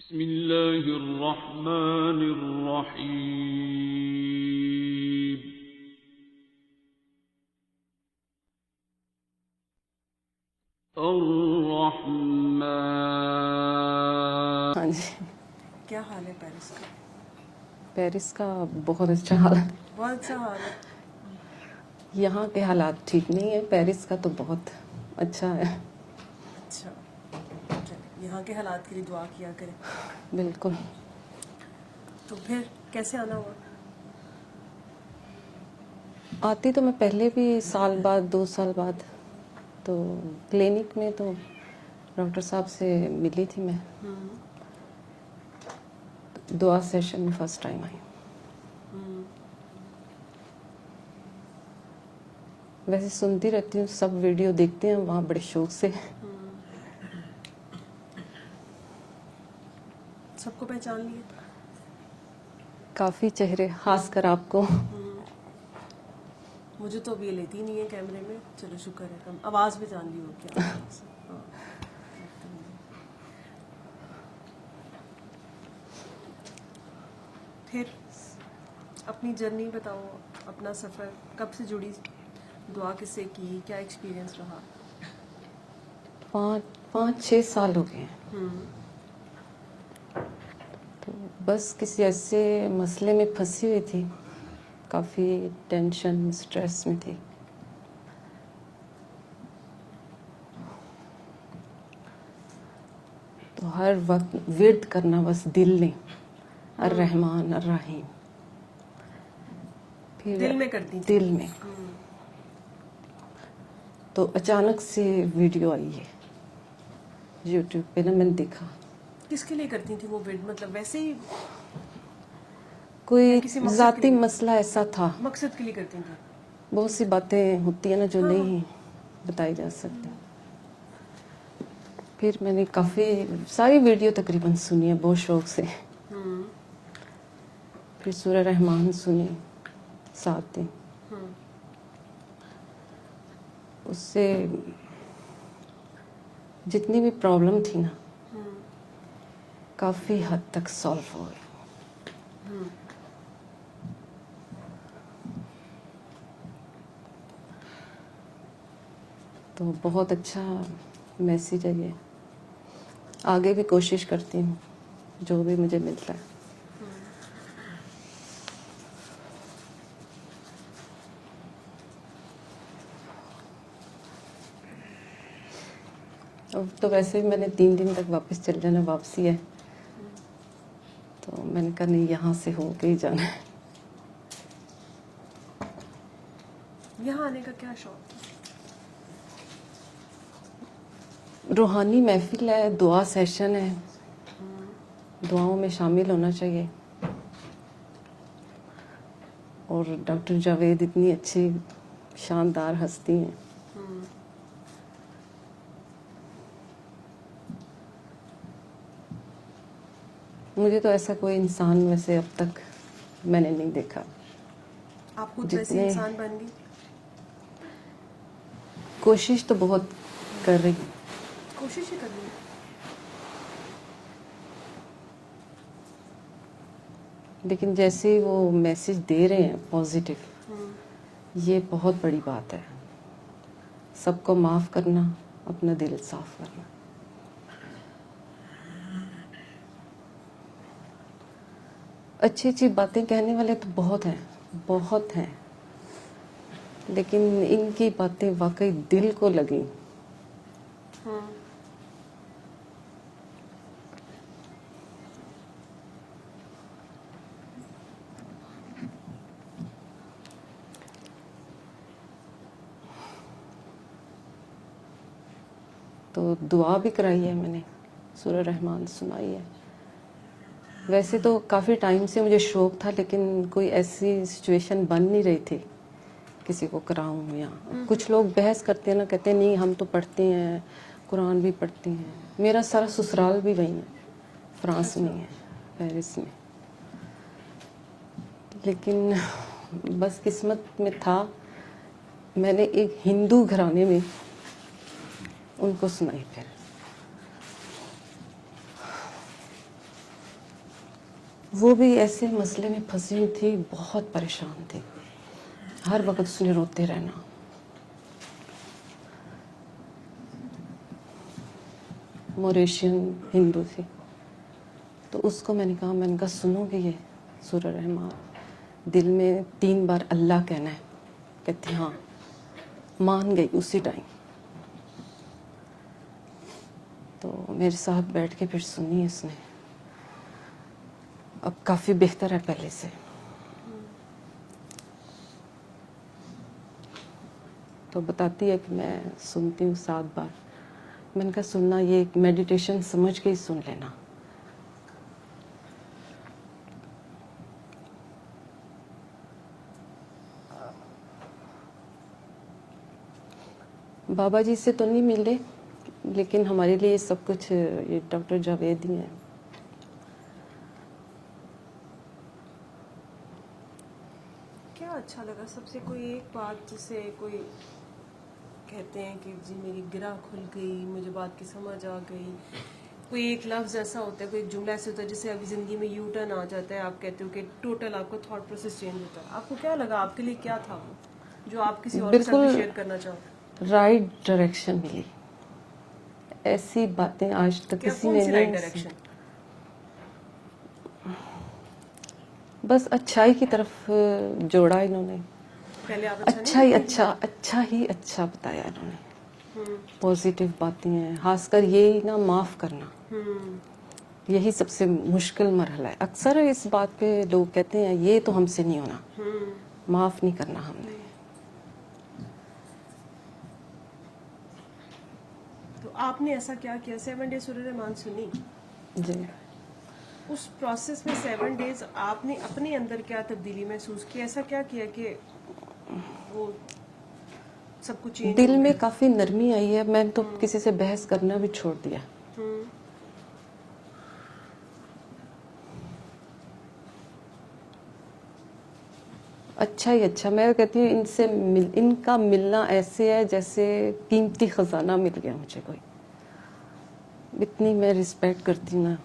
بسم اللہ الرحمن الرحیم الرحمن. ہاں جی. کیا حال ہے پیرس کا؟ پیرس کا بہت اچھا حال ہے. بہت اچھا حال ہے. یہاں کے حالات ٹھیک نہیں ہے، پیرس کا تو بہت اچھا ہے. اچھا چلے، یہاں کے حالات کے لیے دعا کیا کریں. بالکل. تو پھر کیسے آنا ہوا؟ آتی تو میں پہلے بھی سال بعد 2 سال بعد، تو کلینک میں تو ڈاکٹر صاحب سے ملی تھی میں. دعا سیشن میں فرسٹ ٹائم آئی. ویسے سنتی رہتی ہوں، سب ویڈیو دیکھتے ہیں وہاں بڑے شوق سے. سب کو پہچان لیے؟ کافی چہرے، خاص کر آپ کو. مجھے تو ابھی یہ لیتی نہیں ہے کیمرے میں، چلو شکر ہے، کم آواز پہچان لی ہو کیا. ہاں. پھر اپنی جرنی بتاؤ، اپنا سفر کب سے جڑی، دعا کس سے کی، کیا ایکسپیرینس رہا؟ 5-6 سال ہو گئے ہیں. تو بس کسی ایسے مسئلے میں پھنسی ہوئی تھی، کافی ٹینشن اسٹریس میں تھی. تو ہر وقت ورد کرنا بس دل نے، الرحمن الرحیم. پھر دل میں کرتی تھی؟ دل میں. تو اچانک سے ویڈیو آئی ہے یوٹیوب پہ نا، میں نے دیکھا. کس کے لیے کرتی تھی وہ ویڈ؟ مطلب ویسے ہی کوئی یا کسی مقصد کے ذاتی لیے؟ مسئلہ ایسا تھا. مقصد کے لیے کرتی تھی؟ بہت سی باتیں ہوتی ہیں نا جو ہاں. نہیں بتائی جا سکتی. پھر میں نے کافی ساری ویڈیو تقریباً سنی ہے بہت شوق سے. پھر سورہ رحمان سنی 7 دن. اس سے جتنی بھی پرابلم تھی نا کافی حد تک سالو ہو گئی. تو بہت اچھا میسیج ہے یہ. آگے بھی کوشش کرتی ہوں جو بھی مجھے ملتا ہے. اب تو ویسے بھی میں نے 3 دن تک واپس چل جانا، واپسی ہے. تو میں نے کہا نہیں، یہاں سے ہو کے ہی جانا ہے. یہاں آنے کا کیا شوق تھا؟ روحانی محفل ہے، دعا سیشن ہے، دعاؤں میں شامل ہونا چاہیے. اور ڈاکٹر جاوید اتنی اچھی شاندار ہستی ہیں. مجھے تو ایسا کوئی انسان ویسے اب تک میں نے نہیں دیکھا. آپ خود ویسی جتنے انسان بن گئی؟ کوشش تو بہت کر رہی ہوں. کوشش ہی کرنی ہے. لیکن جیسے وہ میسج دے رہے ہیں پازیٹیو، یہ بہت بڑی بات ہے. سب کو معاف کرنا، اپنا دل صاف کرنا. اچھی اچھی باتیں کہنے والے تو بہت ہیں، بہت ہیں، لیکن ان کی باتیں واقعی دل کو لگیں. تو دعا بھی کرائی ہے میں نے، سورہ رحمان سنائی ہے. ویسے تو کافی ٹائم سے مجھے شوق تھا، لیکن کوئی ایسی سچویشن بن نہیں رہی تھی کسی کو کراؤں. یا کچھ لوگ بحث کرتے ہیں نا، کہتے ہیں نہیں ہم تو پڑھتے ہیں، قرآن بھی پڑھتے ہیں. میرا سارا سسرال بھی وہیں ہے، فرانس میں ہے، پیرس میں. لیکن بس قسمت میں تھا، میں نے ایک ہندو گھرانے میں ان کو سنائی. پھر وہ بھی ایسے مسئلے میں پھنسی ہوئی تھی, بہت پریشان تھی, ہر وقت اس نے روتے رہنا. موریشین ہندو تھی, تو اس کو میں نے کہا سنو گے یہ سورہ رحمان, دل میں 3 بار اللہ کہنا ہے. کہتی ہاں. مان گئی اسی ٹائم. تو میرے ساتھ بیٹھ کے پھر سنی اس نے. اب کافی بہتر ہے پہلے سے. تو بتاتی ہے کہ میں سنتی ہوں 7 بار. میں نے کہا سننا یہ ایک میڈیٹیشن سمجھ کے ہی سن لینا. بابا جی سے تو نہیں ملے, لیکن ہمارے لیے سب کچھ یہ ڈاکٹر جاوید ہی ہیں. کیا اچھا لگا سب سے کوئی ایک بات جسے کوئی کہتے ہیں کہ جی میری گرہ کھل گئی, مجھے بات کی سمجھ آ گئی, کوئی ایک لفظ ایسا ہوتا ہے, کوئی ایک جملہ ایسا ہوتا ہے جسے ابھی زندگی میں یو ٹرن آ جاتا ہے, آپ کہتے ہو کہ ٹوٹل آپ کا تھاٹ پروسیس چینج ہوتا ہے. آپ کو کیا لگا, آپ کے لیے کیا تھا وہ جو آپ کسی اور کے ساتھ بھی بالکل شیئر کرنا چاہو؟ رائٹ ڈائریکشن ملی. ایسی باتیں آج تک کیا کسی کون نے سی رائٹ نہیں ڈائریکشن؟ بس اچھائی کی طرف جوڑا انہوں نے. پہلے آپ اچھا نہیں کرتی تھی؟ اچھا بتایا انہوں نے. پازیٹیو باتیں ہیں, خاص کر یہی نا معاف کرنا, یہی سب سے مشکل مرحلہ ہے. اکثر اس بات پہ لوگ کہتے ہیں یہ تو ہم سے نہیں ہونا, معاف نہیں کرنا ہم نے. تو آپ نے ایسا کیا کیا 7 ڈیز سورہ رحمان سنی؟ جی. اس پروسیس میں 7 ڈیز آپ نے اپنے اندر کیا تبدیلی محسوس کی, ایسا کیا کیا کہ وہ سب کچھ چینج دل ہو میں گیا؟ کافی نرمی آئی ہے. میں تو کسی سے بحث کرنا بھی چھوڑ دیا. اچھا ہی اچھا. میں کہتی ہوں ان کا ملنا ایسے ہے جیسے قیمتی خزانہ مل گیا مجھے کوئی. اتنی میں رسپیکٹ کرتی ہوں نا.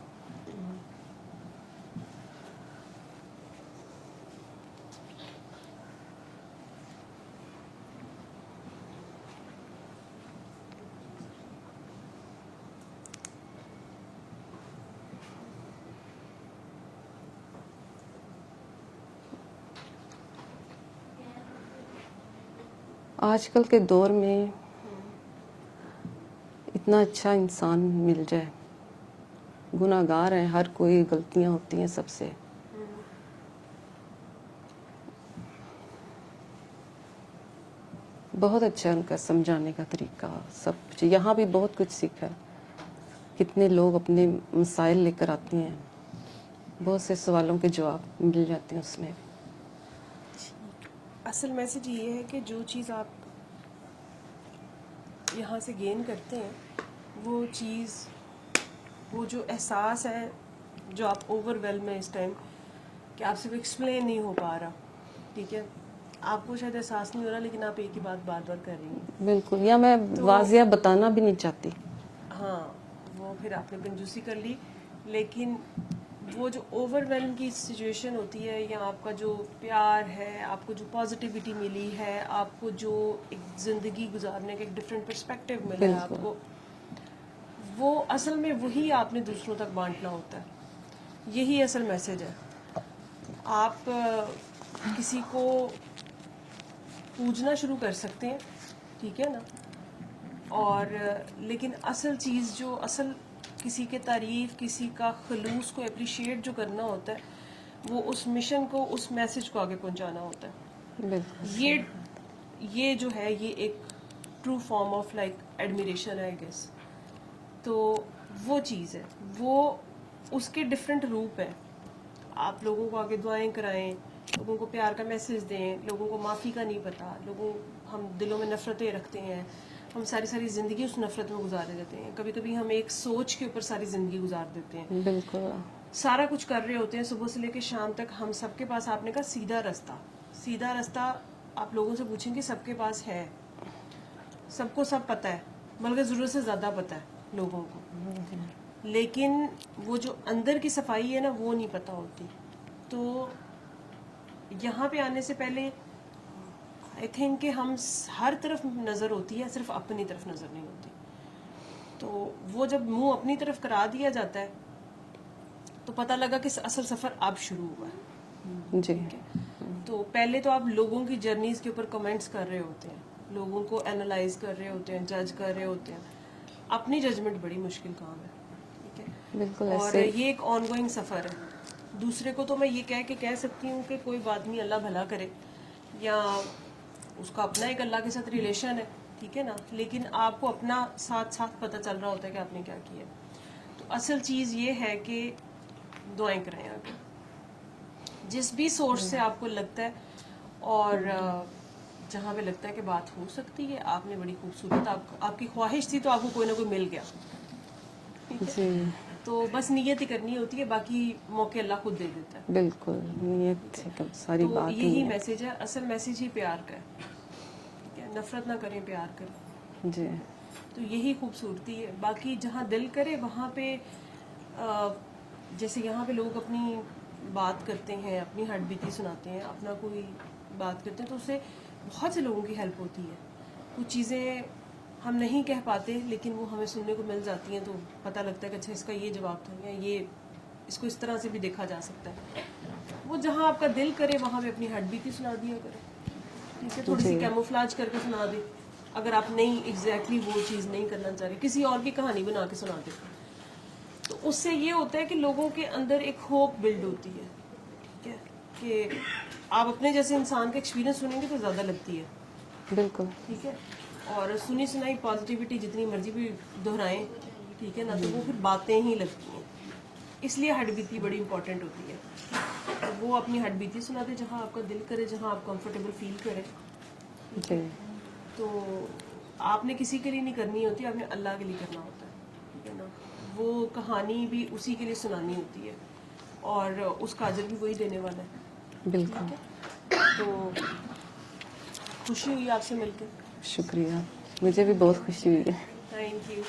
آج کل کے دور میں اتنا اچھا انسان مل جائے. گناہ گار ہیں, ہر کوئی, غلطیاں ہوتی ہیں سب سے. بہت اچھا ہے ان کا سمجھانے کا طریقہ, سب کچھ. یہاں بھی بہت کچھ سیکھا. کتنے لوگ اپنے مسائل لے کر آتے ہیں, بہت سے سوالوں کے جواب مل جاتے ہیں اس میں. اصل میسج یہ ہے کہ جو چیز آپ یہاں سے گین کرتے ہیں, وہ چیز, وہ جو احساس ہے جو آپ اوور ویلم ہے اس ٹائم, کہ آپ سے وہ ایکسپلین نہیں ہو پا رہا, ٹھیک ہے, آپ کو شاید احساس نہیں ہو رہا, لیکن آپ ایک ہی بات بار بار کر رہی ہیں. بالکل. یا میں تو واضح بتانا بھی نہیں چاہتی. ہاں, وہ پھر آپ نے کنجوسی کر لی. لیکن وہ جو اوور ویلم کی سچویشن ہوتی ہے, یا آپ کا جو پیار ہے, آپ کو جو پازیٹیوٹی ملی ہے, آپ کو جو ایک زندگی گزارنے کا ایک ڈفرینٹ پرسپیکٹیو ملا ہے آپ بالکل. کو, وہ اصل میں وہی آپ نے دوسروں تک بانٹنا ہوتا ہے. یہی اصل میسج ہے. آپ کسی کو پوجنا شروع کر سکتے ہیں, ٹھیک ہے نا, اور لیکن اصل چیز جو اصل کسی کے تعریف, کسی کا خلوص کو اپریشیٹ جو کرنا ہوتا ہے, وہ اس مشن کو, اس میسج کو آگے پہنچانا ہوتا ہے. بالکل صحیح. یہ جو ہے, یہ ایک true form of like admiration ہے, آئی گیس. تو وہ چیز ہے, وہ اس کے ڈفرینٹ روپ ہیں. آپ لوگوں کو آگے دعائیں کرائیں, لوگوں کو پیار کا میسج دیں, لوگوں کو معافی کا نہیں پتہ, ہم دلوں میں نفرتیں رکھتے ہیں, ہم ساری زندگی اس نفرت میں گزارے دیتے ہیں. کبھی کبھی ہم ایک سوچ کے اوپر ساری زندگی گزار دیتے ہیں. بالکل. سارا کچھ کر رہے ہوتے ہیں صبح سے لے کے شام تک. ہم سب کے پاس, آپ نے کہا سیدھا رستہ آپ لوگوں سے پوچھیں گے, سب کے پاس ہے, سب کو سب پتہ ہے, بلکہ ضرورت سے زیادہ پتہ ہے لوگوں کو. لیکن وہ جو اندر کی صفائی ہے نا وہ نہیں پتہ ہوتی. تو یہاں پہ آنے سے پہلے آئی تھنک کہ ہم ہر طرف نظر ہوتی ہے, صرف اپنی طرف نظر نہیں ہوتی. تو وہ جب منہ اپنی طرف کرا دیا جاتا ہے تو پتہ لگا کہ اصل سفر اب شروع ہوا ہے. جی تو پہلے تو آپ لوگوں کی جرنیز کے اوپر کمنٹس کر رہے ہوتے ہیں, لوگوں کو اینالائز کر رہے ہوتے ہیں, جج کر رہے ہوتے ہیں. اپنی ججمنٹ بڑی مشکل کام ہے, ٹھیک ہے, بالکل اور ایسے یہ ایک آن گوئنگ سفر ہے. دوسرے کو تو میں یہ کہہ سکتی ہوں کہ کوئی بات نہیں, اللہ بھلا کرے, یا اس کا اپنا ایک اللہ کے ساتھ ریلیشن ہے, ٹھیک ہے نا, لیکن آپ کو اپنا ساتھ ساتھ پتہ چل رہا ہوتا ہے کہ آپ نے کیا کیا. تو اصل چیز یہ ہے کہ دعائیں کریں آگے جس بھی سورس سے آپ کو لگتا ہے, اور جہاں پہ لگتا ہے کہ بات ہو سکتی ہے. آپ نے بڑی خوبصورت, آپ کی خواہش تھی تو آپ کو کوئی نہ کوئی مل گیا, ٹھیک ہے, جی تو بس نیت ہی کرنی ہوتی ہے, باقی موقع اللہ خود دے دیتا ہے. بالکل نیت سے ساری تو بات ہی یہی ہے. میسج ہے, اصل میسج ہی پیار کا ہے, ٹھیک ہے, نفرت نہ کریں, پیار کریں. جی تو یہی خوبصورتی ہے. باقی جہاں دل کرے وہاں پہ جیسے یہاں پہ لوگ اپنی بات کرتے ہیں, اپنی ہڈ بیتی سناتے ہیں, اپنا کوئی بات کرتے ہیں, تو اس سے بہت سے لوگوں کی ہیلپ ہوتی ہے. کچھ چیزیں ہم نہیں کہہ پاتے لیکن وہ ہمیں سننے کو مل جاتی ہیں, تو پتہ لگتا ہے کہ اچھا اس کا یہ جواب تھا, یا یہ اس کو اس طرح سے بھی دیکھا جا سکتا ہے. وہ جہاں آپ کا دل کرے وہاں پہ اپنی ہڈ بیتی سنا دیا کرے, ٹھیک ہے, تھوڑی سی جی کیموفلاج کر کے سنا دے. اگر آپ نہیں ایگزیکٹلی وہ چیز نہیں کرنا چاہ رہے, کسی اور کی کہانی بنا کے سنا دے, تو اس سے یہ ہوتا ہے کہ لوگوں کے اندر ایک ہوپ بلڈ ہوتی ہے, ٹھیک ہے, کہ آپ اپنے جیسے انسان کا ایکسپیرینس سنیں گے تو زیادہ لگتی ہے, بالکل ٹھیک ہے, اور سنی سنائی پازیٹیوٹی جتنی مرضی بھی دہرائیں, ٹھیک ہے نا, تو وہ پھر باتیں ہی لگتی ہیں. اس لیے ہڈ بیتی بڑی امپورٹنٹ ہوتی ہے. تو وہ اپنی ہڈ بیتی سنا دے جہاں آپ کا دل کرے, جہاں آپ کمفرٹیبل فیل کرے, ٹھیک ہے. جی تو آپ نے کسی کے لیے نہیں کرنی ہوتی, آپ نے اللہ کے لیے کرنا ہوتا ہے, ٹھیک ہے نا. وہ کہانی بھی اسی کے لیے سنانی ہوتی ہے, اور اس کا اجر بھی وہی دینے والا ہے, بالکل. ٹھیک ہے. تو خوشی ہوئی آپ سے مل کے, شکریہ, مجھے بھی بہت خوشی ہوئی ہے. Thank you.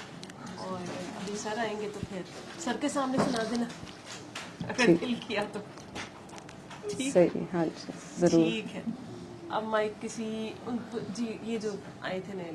اور ابھی سر آئیں گے تو پھر سر کے سامنے سنا دینا اگر ٹھیک دل کیا تو, ٹھیک ہے, صحیح, ہاں جی ضرور. ٹھیک ہے. اب مائک کسی جی یہ جو آئے تھے نئے